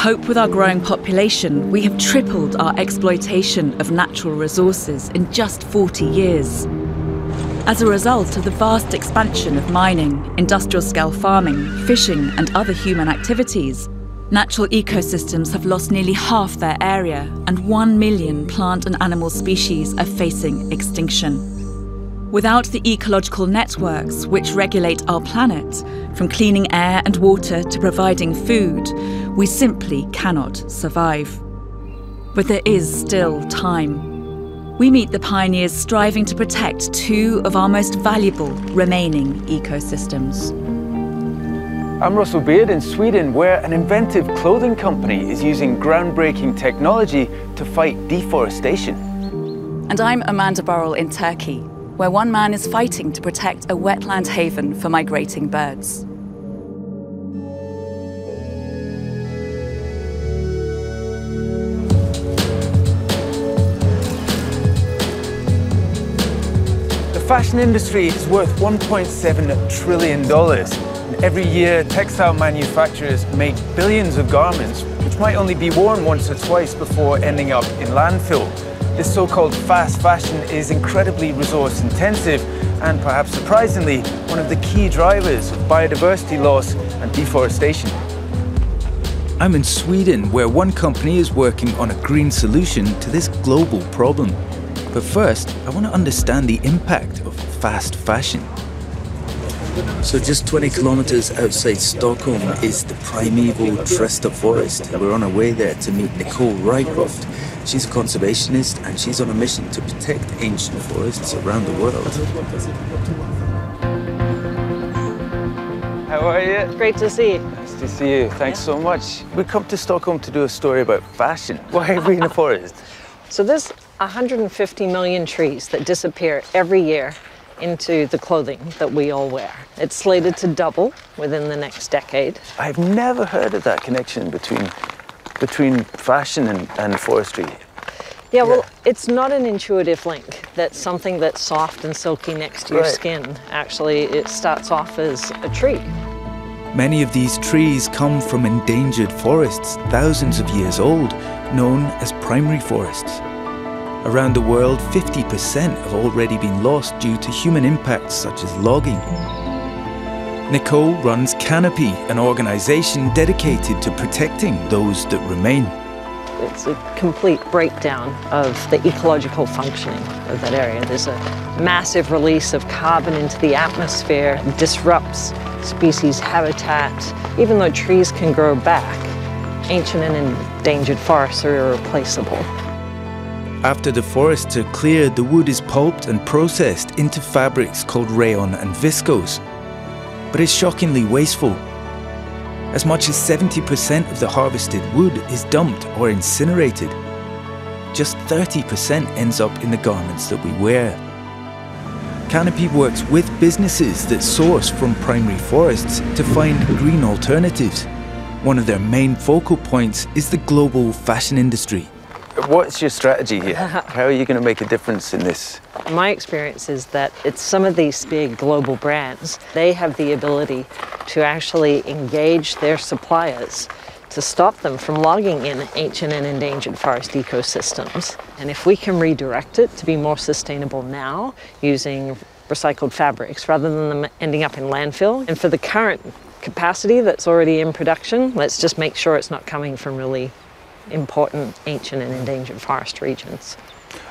cope with our growing population, we have tripled our exploitation of natural resources in just 40 years. As a result of the vast expansion of mining, industrial-scale farming, fishing and other human activities, natural ecosystems have lost nearly half their area, and 1 million plant and animal species are facing extinction. Without the ecological networks which regulate our planet, from cleaning air and water to providing food, we simply cannot survive. But there is still time. We meet the pioneers striving to protect two of our most valuable remaining ecosystems. I'm Russell Beard in Sweden, where an inventive clothing company is using groundbreaking technology to fight deforestation. And I'm Amanda Burrell in Turkey, where one man is fighting to protect a wetland haven for migrating birds. The fashion industry is worth $1.7 trillion. And every year, textile manufacturers make billions of garments, which might only be worn once or twice before ending up in landfill. This so-called fast fashion is incredibly resource intensive and, perhaps surprisingly, one of the key drivers of biodiversity loss and deforestation. I'm in Sweden, where one company is working on a green solution to this global problem. But first, I want to understand the impact of fast fashion. So just 20 kilometers outside Stockholm is the primeval Tresta forest. We're on our way there to meet Nicole Rycroft. She's a conservationist and she's on a mission to protect ancient forests around the world. How are you? Great to see you. Nice to see you. Thanks so much. We come to Stockholm to do a story about fashion. Why are we in the forest? So there's 150 million trees that disappear every year into the clothing that we all wear. It's slated to double within the next decade. I've never heard of that connection between fashion and forestry. Yeah, well, it's not an intuitive link. That's something that's soft and silky next to your skin. Actually, it starts off as a tree. Many of these trees come from endangered forests, thousands of years old, known as primary forests. Around the world, 50% have already been lost due to human impacts such as logging. Nicole runs Canopy, an organisation dedicated to protecting those that remain. It's a complete breakdown of the ecological functioning of that area. There's a massive release of carbon into the atmosphere, disrupts species habitat. Even though trees can grow back, ancient and endangered forests are irreplaceable. After the forests are cleared, the wood is pulped and processed into fabrics called rayon and viscose. But it's shockingly wasteful. As much as 70% of the harvested wood is dumped or incinerated. Just 30% ends up in the garments that we wear. Canopy works with businesses that source from primary forests to find green alternatives. One of their main focal points is the global fashion industry. What's your strategy here? How are you going to make a difference in this? My experience is that it's some of these big global brands, they have the ability to actually engage their suppliers to stop them from logging in ancient and endangered forest ecosystems. And if we can redirect it to be more sustainable now using recycled fabrics rather than them ending up in landfill, and for the current capacity that's already in production, let's just make sure it's not coming from really important ancient and endangered forest regions.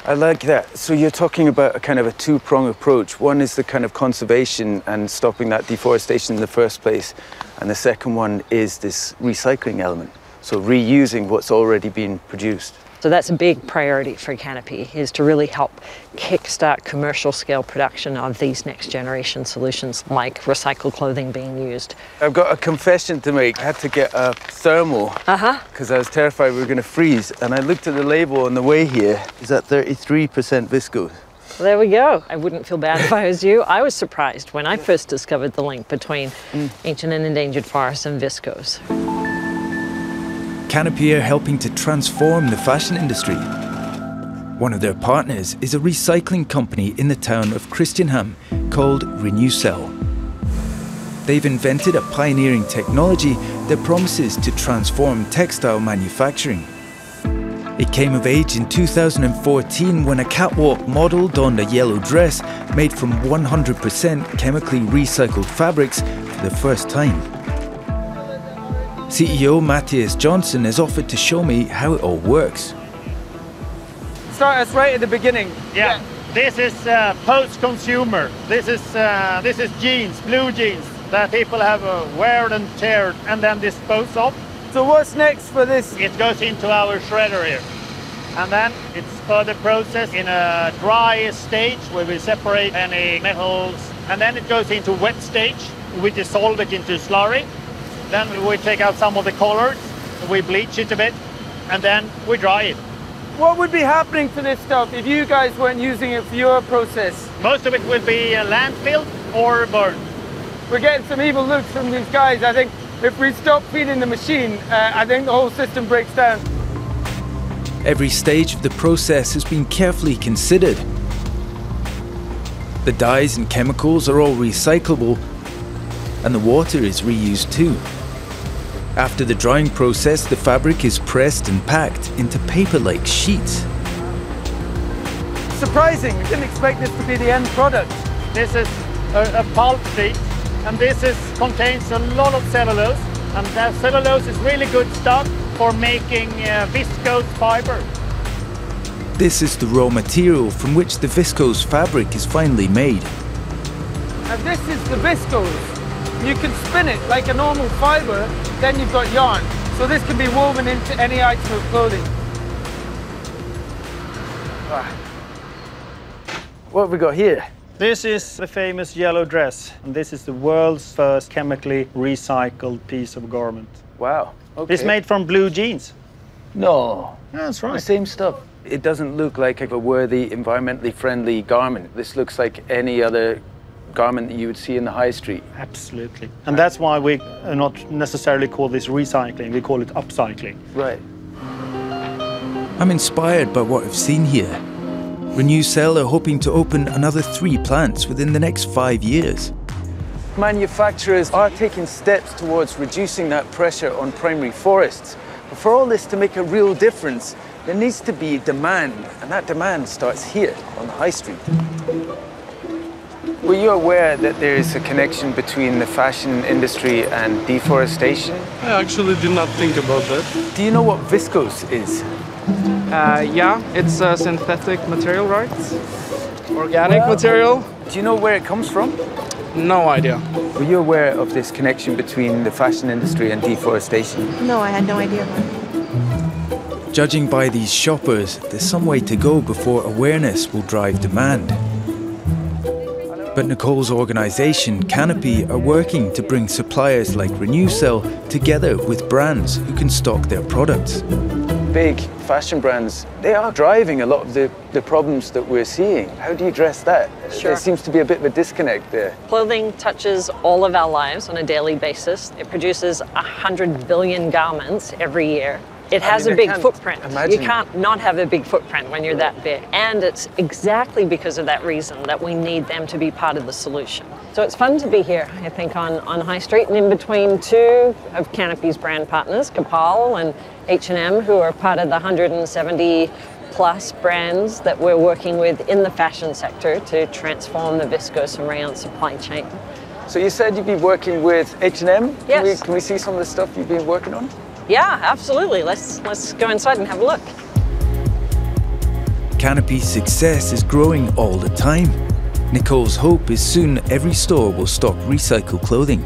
I like that. So you're talking about a kind of a two-pronged approach. One is the kind of conservation and stopping that deforestation in the first place. And the second one is this recycling element. So reusing what's already been produced. So that's a big priority for Canopy, is to really help kickstart commercial scale production of these next generation solutions like recycled clothing being used. I've got a confession to make. I had to get a thermal because I was terrified we were going to freeze. And I looked at the label on the way here. Is that 33% viscose? Well, there we go. I wouldn't feel bad if I was you. I was surprised when I first discovered the link between ancient and endangered forests and viscose. Canopy are helping to transform the fashion industry. One of their partners is a recycling company in the town of Christianhamn called Renewcell. They've invented a pioneering technology that promises to transform textile manufacturing. It came of age in 2014 when a catwalk model donned a yellow dress made from 100% chemically recycled fabrics for the first time. CEO Matthias Johnson has offered to show me how it all works. Start us right at the beginning. Yeah. This is post-consumer. This is jeans, blue jeans that people have wear and tear and then dispose of. So what's next for this? It goes into our shredder here. And then it's further processed in a dry stage where we separate any metals. And then it goes into wet stage. We dissolve it into slurry. Then we take out some of the colors. We bleach it a bit. And then we dry it. What would be happening to this stuff if you guys weren't using it for your process? Most of it will be landfilled or burned. We're getting some evil looks from these guys. I think if we stop feeding the machine, I think the whole system breaks down. Every stage of the process has been carefully considered. The dyes and chemicals are all recyclable, and the water is reused too. After the drying process, the fabric is pressed and packed into paper-like sheets. Surprising, we didn't expect this to be the end product. This is a pulp sheet, and contains a lot of cellulose, and that cellulose is really good stuff for making viscose fiber. This is the raw material from which the viscose fabric is finally made. And this is the viscose. You can spin it like a normal fiber, then you've got yarn. So this can be woven into any item of clothing. What have we got here? This is the famous yellow dress, and this is the world's first chemically recycled piece of garment. Wow. Okay. It's made from blue jeans. No. That's right. The same stuff. It doesn't look like a worthy, environmentally friendly garment. This looks like any other garment that you would see in the high street. Absolutely. And that's why we not necessarily call this recycling, we call it upcycling. Right. I'm inspired by what I've seen here. Renewcell are hoping to open another 3 plants within the next 5 years. Manufacturers are taking steps towards reducing that pressure on primary forests. But for all this to make a real difference, there needs to be demand, and that demand starts here on the high street. Were you aware that there is a connection between the fashion industry and deforestation? I actually did not think about that. Do you know what viscose is? Yeah, it's a synthetic material, right? Organic material? Do you know where it comes from? No idea. Were you aware of this connection between the fashion industry and deforestation? No, I had no idea. Judging by these shoppers, there's some way to go before awareness will drive demand. But Nicole's organisation, Canopy, are working to bring suppliers like Renewcell together with brands who can stock their products. Big fashion brands, they are driving a lot of the problems that we're seeing. How do you address that? Sure. There seems to be a bit of a disconnect there. Clothing touches all of our lives on a daily basis. It produces 100 billion garments every year. It has a big footprint. You can't not have a big footprint when you're that big. And it's exactly because of that reason that we need them to be part of the solution. So it's fun to be here, I think, on High Street, and in between 2 of Canopy's brand partners, Kapal and H&M, who are part of the 170 plus brands that we're working with in the fashion sector to transform the viscose and rayon supply chain. So you said you've been working with H&M? Yes. Can we see some of the stuff you've been working on? Yeah, absolutely. Let's go inside and have a look. Canopy's success is growing all the time. Nicole's hope is soon every store will stock recycled clothing.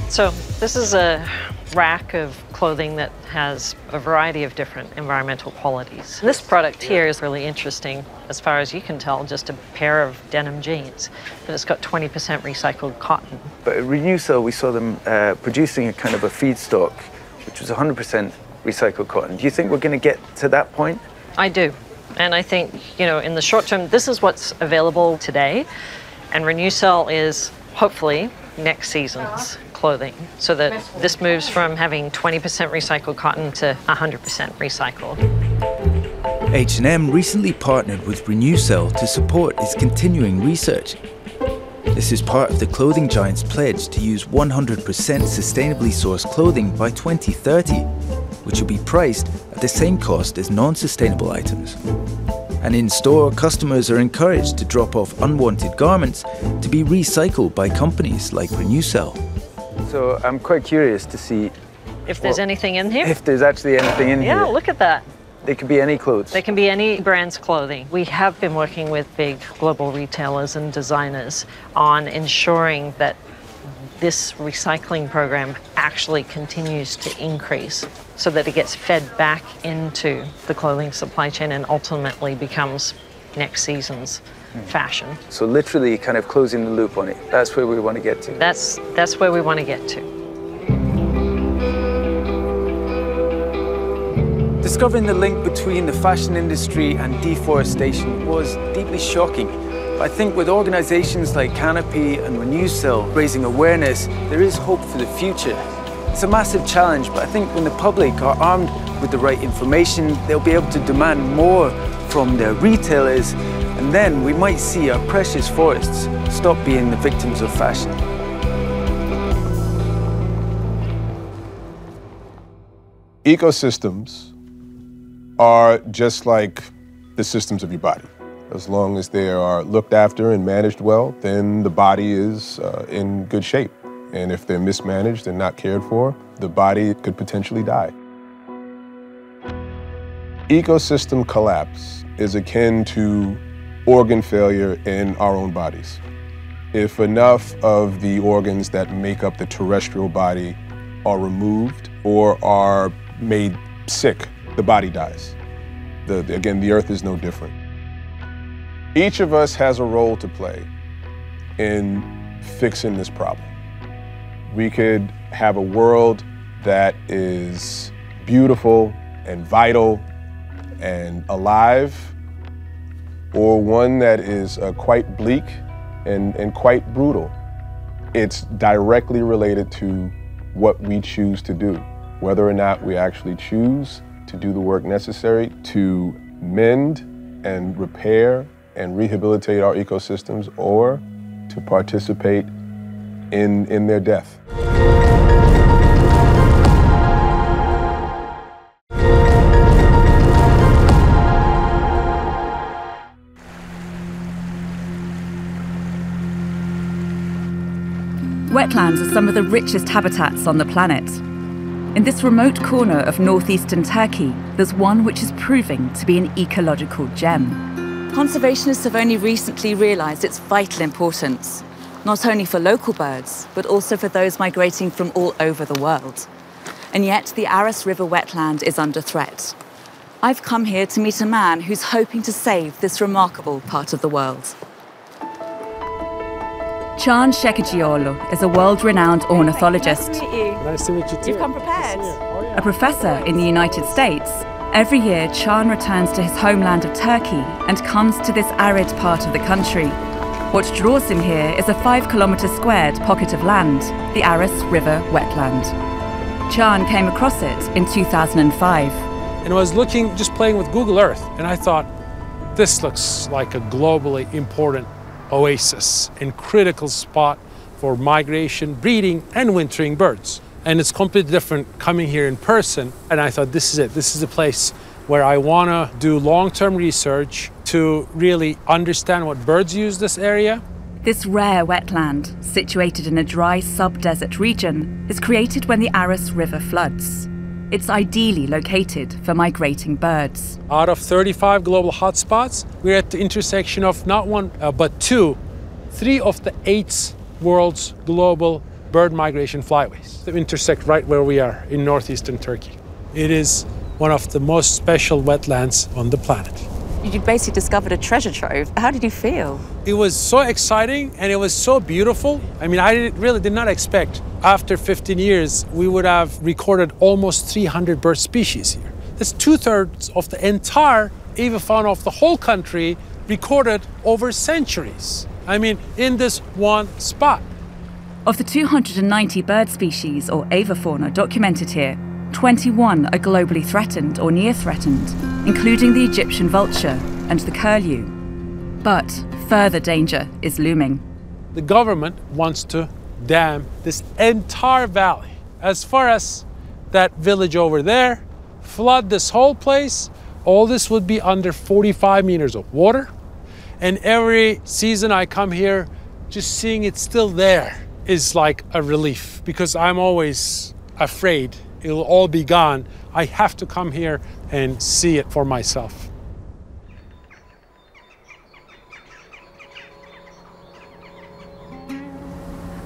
So this is a rack of clothing that has a variety of different environmental qualities. This product here is really interesting, as far as you can tell, just a pair of denim jeans, but it's got 20% recycled cotton. But at Renewcell, we saw them producing a kind of a feedstock, which was 100% recycled cotton. Do you think we're going to get to that point? I do. And I think, in the short term, this is what's available today. And Renewcell is, hopefully, next season's clothing. So that this moves from having 20% recycled cotton to 100% recycled. H&M recently partnered with Renewcell to support its continuing research. This is part of the clothing giant's pledge to use 100% sustainably sourced clothing by 2030, which will be priced at the same cost as non-sustainable items. And in-store, customers are encouraged to drop off unwanted garments to be recycled by companies like Renewcell. So I'm quite curious to see if there's anything in here. If there's actually anything in here. Yeah, look at that. They could be any clothes. They can be any brand's clothing. We have been working with big global retailers and designers on ensuring that this recycling program actually continues to increase so that it gets fed back into the clothing supply chain and ultimately becomes next season's fashion. So literally kind of closing the loop on it. That's where we want to get to. That's where we want to get to. Discovering the link between the fashion industry and deforestation was deeply shocking. But I think with organizations like Canopy and Renewcell raising awareness, there is hope for the future. It's a massive challenge, but I think when the public are armed with the right information, they'll be able to demand more from their retailers, and then we might see our precious forests stop being the victims of fashion. Ecosystems are just like the systems of your body. As long as they are looked after and managed well, then the body is in good shape. And if they're mismanaged and not cared for, the body could potentially die. Ecosystem collapse is akin to organ failure in our own bodies. If enough of the organs that make up the terrestrial body are removed or are made sick, the body dies. Again, the earth is no different. Each of us has a role to play in fixing this problem. We could have a world that is beautiful and vital and alive, or one that is quite bleak and quite brutal. It's directly related to what we choose to do, whether or not we actually choose to do the work necessary to mend and repair and rehabilitate our ecosystems, or to participate in their death. Wetlands are some of the richest habitats on the planet. In this remote corner of northeastern Turkey, there's one which is proving to be an ecological gem. Conservationists have only recently realised its vital importance, not only for local birds, but also for those migrating from all over the world. And yet, the Aras River wetland is under threat. I've come here to meet a man who's hoping to save this remarkable part of the world. Can Shekagioğlu is a world-renowned ornithologist. Nice to meet you too. You've come prepared. Oh, yeah. A professor in the United States, every year Can returns to his homeland of Turkey and comes to this arid part of the country. What draws him here is a 5-kilometre squared pocket of land, the Aras River wetland. Can came across it in 2005. And I was looking, just playing with Google Earth, and I thought, this looks like a globally important oasis and critical spot for migration, breeding, and wintering birds. And it's completely different coming here in person. And I thought, this is it. This is the place where I want to do long-term research to really understand what birds use this area. This rare wetland, situated in a dry sub-desert region, is created when the Aras River floods. It's ideally located for migrating birds. Out of 35 global hotspots, we're at the intersection of not one, but three of the 8 world's global bird migration flyways. They intersect right where we are in northeastern Turkey. It is one of the most special wetlands on the planet. You basically discovered a treasure trove. How did you feel? It was so exciting and it was so beautiful. I mean, I really did not expect after 15 years we would have recorded almost 300 bird species here. That's 2/3 of the entire avifauna of the whole country recorded over centuries. I mean, in this one spot. Of the 290 bird species or avifauna documented here, 21 are globally threatened or near threatened, including the Egyptian vulture and the curlew. But further danger is looming. the government wants to dam this entire valley, as far as that village over there, flood this whole place. All this would be under 45 meters of water. And every season I come here, just seeing it still there is like a relief, because I'm always afraid it'll all be gone. I have to come here and see it for myself.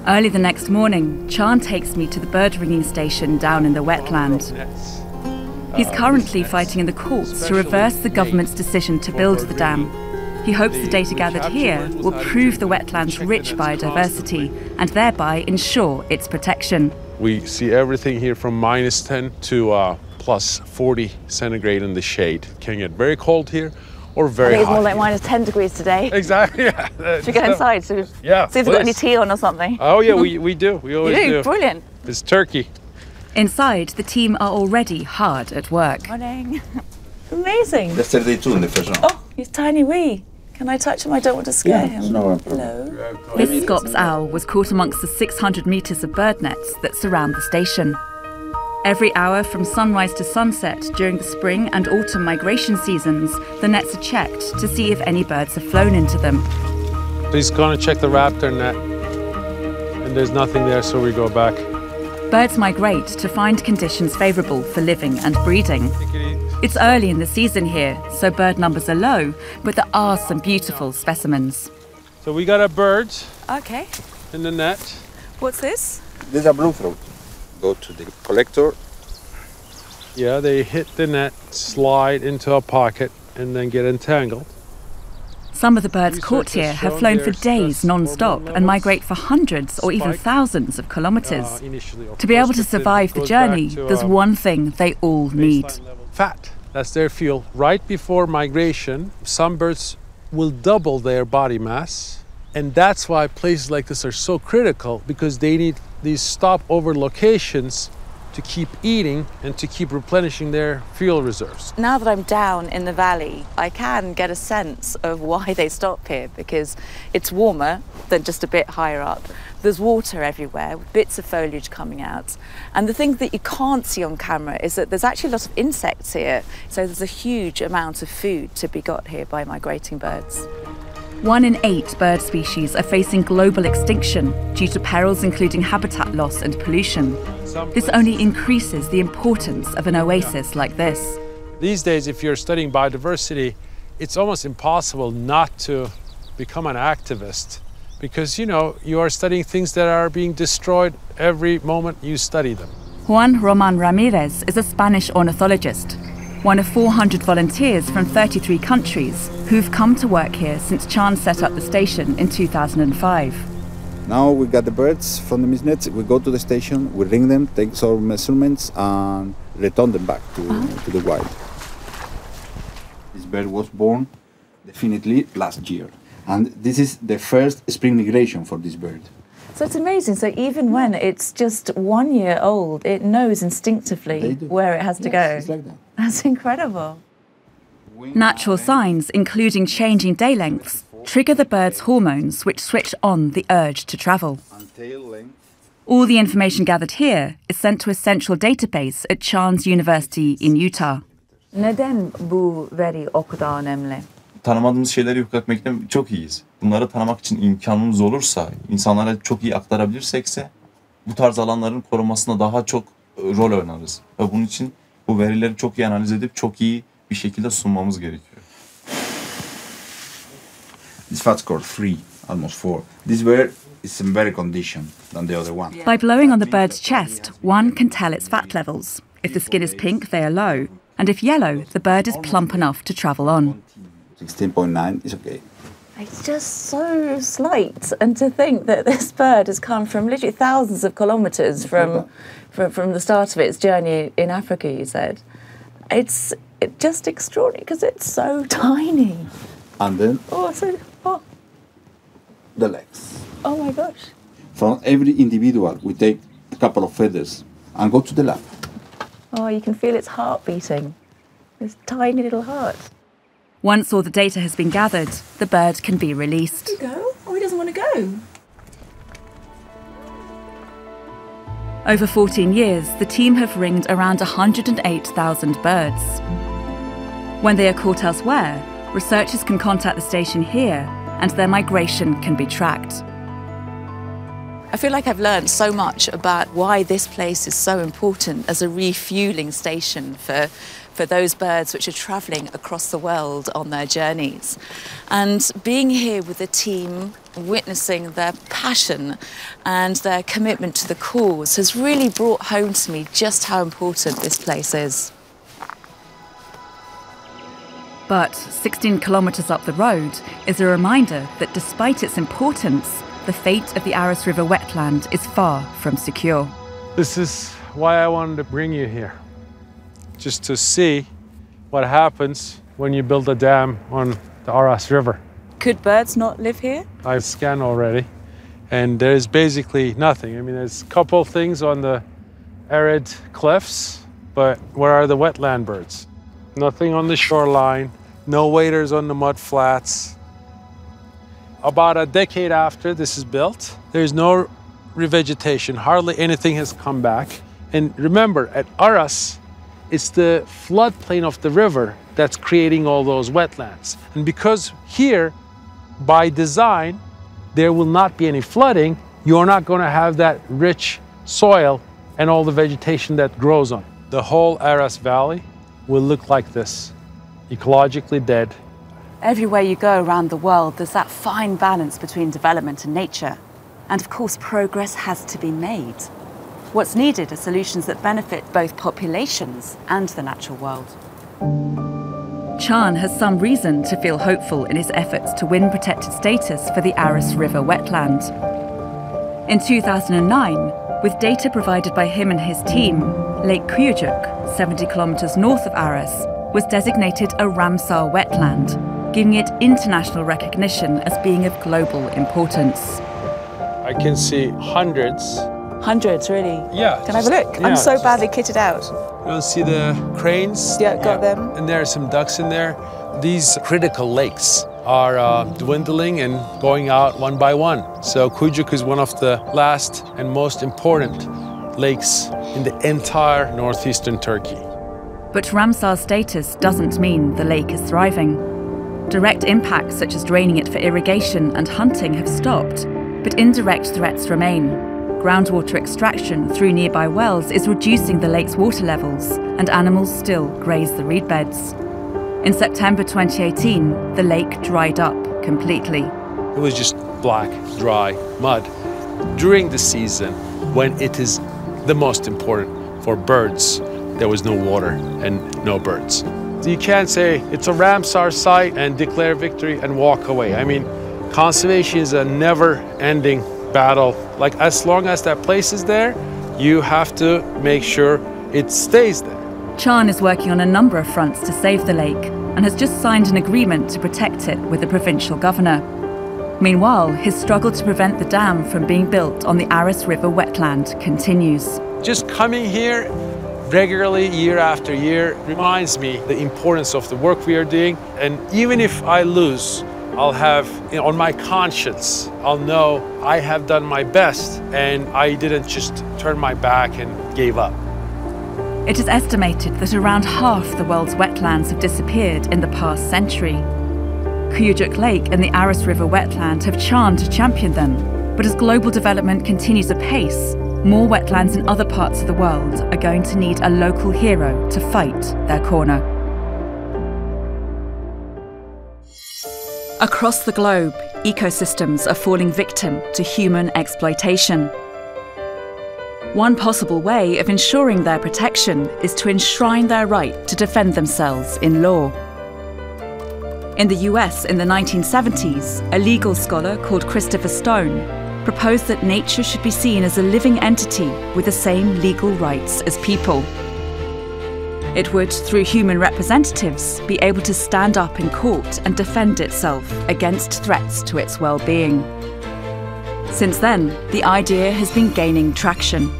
Early the next morning, Chan takes me to the bird ringing station down in the wetland. He's currently fighting in the courts to reverse the government's decision to build the dam. He hopes the data gathered here will prove the wetland's rich biodiversity and thereby ensure its protection. We see everything here from -10 to plus 40 centigrade in the shade. Can get very cold here or very hot. I think it's more like -10 degrees today. Exactly, yeah. Should we go inside? Yeah, see if they've got any tea on or something. Oh yeah, we do. We always do. Brilliant. It's turkey. Inside, the team are already hard at work. Morning. Amazing. Yesterday too, in the first round. Oh, he's tiny wee. Can I touch him? I don't want to scare him. No. Hello. This Scops owl was caught amongst the 600 metres of bird nets that surround the station. Every hour from sunrise to sunset during the spring and autumn migration seasons, the nets are checked to see if any birds have flown into them. He's going to check the raptor net, and there's nothing there, so we go back. Birds migrate to find conditions favourable for living and breeding. It's early in the season here, so bird numbers are low, but there are some beautiful specimens. So we got a bird Okay. in the net. What's this? This is a blue throat. Go to the collector. Yeah, they hit the net, slide into a pocket, and then get entangled. Some of the birds caught here have flown for days non-stop and migrate for hundreds or even thousands of kilometres. To be able to survive the journey, there's one thing they all need. Fat. That's their fuel. Right before migration, some birds will double their body mass. And that's why places like this are so critical, because they need these stopover locations to keep eating and to keep replenishing their fuel reserves. Now that I'm down in the valley, I can get a sense of why they stop here, because it's warmer than just a bit higher up. There's water everywhere, bits of foliage coming out. And the thing that you can't see on camera is that there's actually a lot of insects here. So there's a huge amount of food to be got here by migrating birds. 1 in 8 bird species are facing global extinction due to perils including habitat loss and pollution. This only increases the importance of an oasis like this. These days, if you're studying biodiversity, it's almost impossible not to become an activist, because, you know, you are studying things that are being destroyed every moment you study them. Juan Roman Ramirez is a Spanish ornithologist, one of 400 volunteers from 33 countries who've come to work here since Chan set up the station in 2005. Now we got the birds from the mist nets. We go to the station, we ring them, take some measurements, and return them back to the wild. This bird was born definitely last year. And this is the first spring migration for this bird. So it's amazing. So even when it's just 1 year old, it knows instinctively where it has to go. It's like that. That's incredible. Natural signs, including changing day lengths, trigger the bird's hormones, which switch on the urge to travel. All the information gathered here is sent to a central database at Chan's University in Utah. Neden bu veri o kadar önemli? Tanımadığımız şeyleri yok etmekte çok iyiyiz. Bunları tanımak için imkanımız olursa, insanlara çok iyi aktarabilirsekse bu tarz alanların korunmasına daha çok rol oynarız. Ve bunun için bu verileri çok iyi analiz edip çok iyi bir şekilde sunmamız gerekiyor. This fat score 3, almost 4. This bird is in better condition than the other one. By blowing on the bird's chest, one can tell its fat levels. If the skin is pink, they are low. And if yellow, the bird is plump enough to travel on. 16.9 is okay. It's just so slight, and to think that this bird has come from literally thousands of kilometres from the start of its journey in Africa, you said. It's just extraordinary because it's so tiny. And then the legs. Oh my gosh. From every individual, we take a couple of feathers and go to the lab. Oh, you can feel its heart beating. This tiny little heart. Once all the data has been gathered, the bird can be released. Go? Oh, he doesn't want to go. Over 14 years, the team have ringed around 108,000 birds. When they are caught elsewhere, researchers can contact the station here and their migration can be tracked. I feel like I've learned so much about why this place is so important as a refueling station for those birds which are travelling across the world on their journeys. And being here with the team, witnessing their passion and their commitment to the cause has really brought home to me just how important this place is. But 16 kilometres up the road is a reminder that despite its importance, the fate of the Aras River wetland is far from secure. This is why I wanted to bring you here, just to see what happens when you build a dam on the Aras River. Could birds not live here? I've scanned already, and there's basically nothing. I mean, there's a couple things on the arid cliffs, but where are the wetland birds? Nothing on the shoreline, no waders on the mud flats. About a decade after this is built, there's no revegetation, hardly anything has come back. And remember, at Aras, it's the floodplain of the river that's creating all those wetlands. And because here, by design, there will not be any flooding, you're not going to have that rich soil and all the vegetation that grows on it. The whole Aras Valley will look like this, ecologically dead. Everywhere you go around the world, there's that fine balance between development and nature. And of course, progress has to be made. What's needed are solutions that benefit both populations and the natural world. Can has some reason to feel hopeful in his efforts to win protected status for the Aras River wetland. In 2009, with data provided by him and his team, Lake Kuyucuk, 70 kilometers north of Aras, was designated a Ramsar wetland, giving it international recognition as being of global importance. I can see hundreds. Hundreds, really? Yeah. Can I have a look? Yeah, I'm so badly kitted out. You'll see the cranes. Yeah, got them. And there are some ducks in there. These critical lakes are dwindling and going out one by one. So Kuyucuk is one of the last and most important lakes in the entire northeastern Turkey. But Ramsar status doesn't mean the lake is thriving. Direct impacts such as draining it for irrigation and hunting have stopped, but indirect threats remain. Groundwater extraction through nearby wells is reducing the lake's water levels, and animals still graze the reed beds. In September 2018, the lake dried up completely. It was just black, dry mud. During the season, when it is the most important for birds, there was no water and no birds. You can't say it's a Ramsar site and declare victory and walk away. I mean, conservation is a never-ending battle. Like, as long as that place is there, you have to make sure it stays there. Can is working on a number of fronts to save the lake and has just signed an agreement to protect it with the provincial governor. Meanwhile, his struggle to prevent the dam from being built on the Aras River wetland continues. Just coming here regularly, year after year, reminds me the importance of the work we are doing. And even if I lose, I'll have, on my conscience, I'll know I have done my best and I didn't just turn my back and gave up. It is estimated that around half the world's wetlands have disappeared in the past century. Kuyucuk Lake and the Aras River wetland have Can to champion them, but as global development continues apace, more wetlands in other parts of the world are going to need a local hero to fight their corner. Across the globe, ecosystems are falling victim to human exploitation. One possible way of ensuring their protection is to enshrine their right to defend themselves in law. In the US in the 1970s, a legal scholar called Christopher Stone proposed that nature should be seen as a living entity with the same legal rights as people. It would, through human representatives, be able to stand up in court and defend itself against threats to its well-being. Since then, the idea has been gaining traction.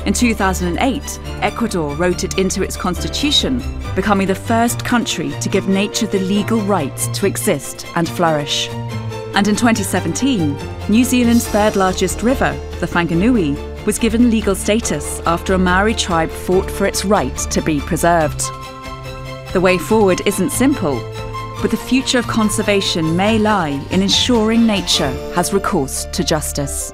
In 2008, Ecuador wrote it into its constitution, becoming the first country to give nature the legal rights to exist and flourish. And in 2017, New Zealand's third largest river, the Whanganui, was given legal status after a Maori tribe fought for its right to be preserved. The way forward isn't simple, but the future of conservation may lie in ensuring nature has recourse to justice.